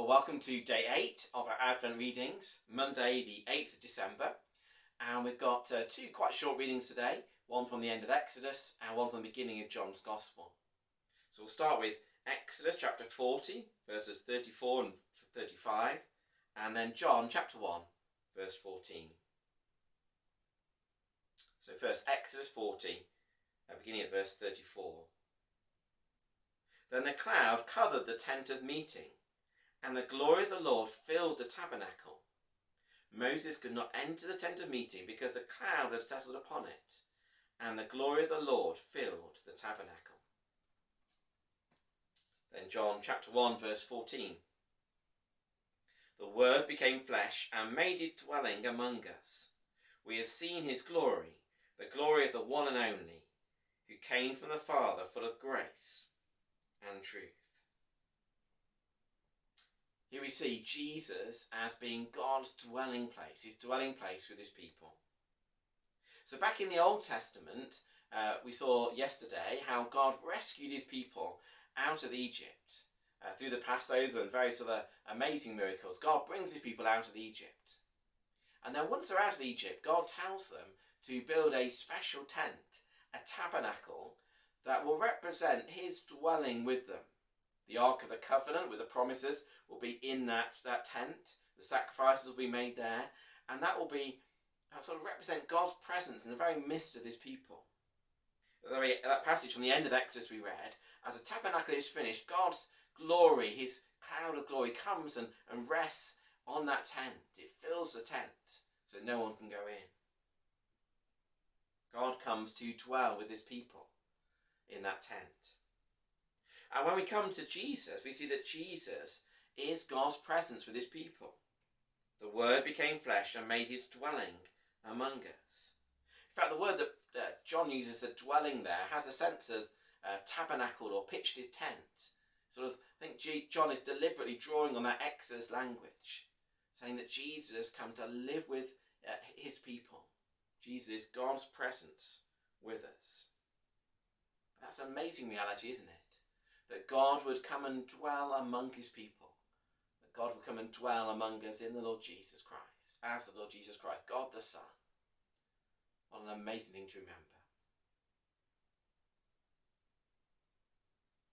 Well, welcome to day 8 of our Advent readings, Monday the 8th of December. And we've got two quite short readings today, one from the end of Exodus and one from the beginning of John's Gospel. So we'll start with Exodus chapter 40, verses 34 and 35, and then John chapter 1, verse 14. So first, Exodus 40, beginning at verse 34. Then the cloud covered the tent of meeting, and the glory of the Lord filled the tabernacle. Moses could not enter the tent of meeting because the cloud had settled upon it, and the glory of the Lord filled the tabernacle. Then John chapter 1 verse 14. The Word became flesh and made his dwelling among us. We have seen his glory, the glory of the one and only, who came from the Father, full of grace and truth. Here we see Jesus as being God's dwelling place, his dwelling place with his people. So back in the Old Testament, we saw yesterday how God rescued his people out of Egypt through the Passover and various other amazing miracles. God brings his people out of Egypt. And then once they're out of Egypt, God tells them to build a special tent, a tabernacle, that will represent his dwelling with them. The Ark of the Covenant with the promises will be in that tent. The sacrifices will be made there. And that will be sort of represent God's presence in the very midst of his people. That passage from the end of Exodus we read, as the tabernacle is finished, God's glory, his cloud of glory, comes and rests on that tent. It fills the tent so no one can go in. God comes to dwell with his people in that tent. And when we come to Jesus, we see that Jesus is God's presence with his people. The Word became flesh and made his dwelling among us. In fact, the word that John uses, the dwelling there, has a sense of tabernacled or pitched his tent. I think John is deliberately drawing on that Exodus language, saying that Jesus has come to live with his people. Jesus is God's presence with us. That's an amazing reality, isn't it? That God would come and dwell among his people. That God would come and dwell among us in the Lord Jesus Christ, as the Lord Jesus Christ, God the Son. What an amazing thing to remember.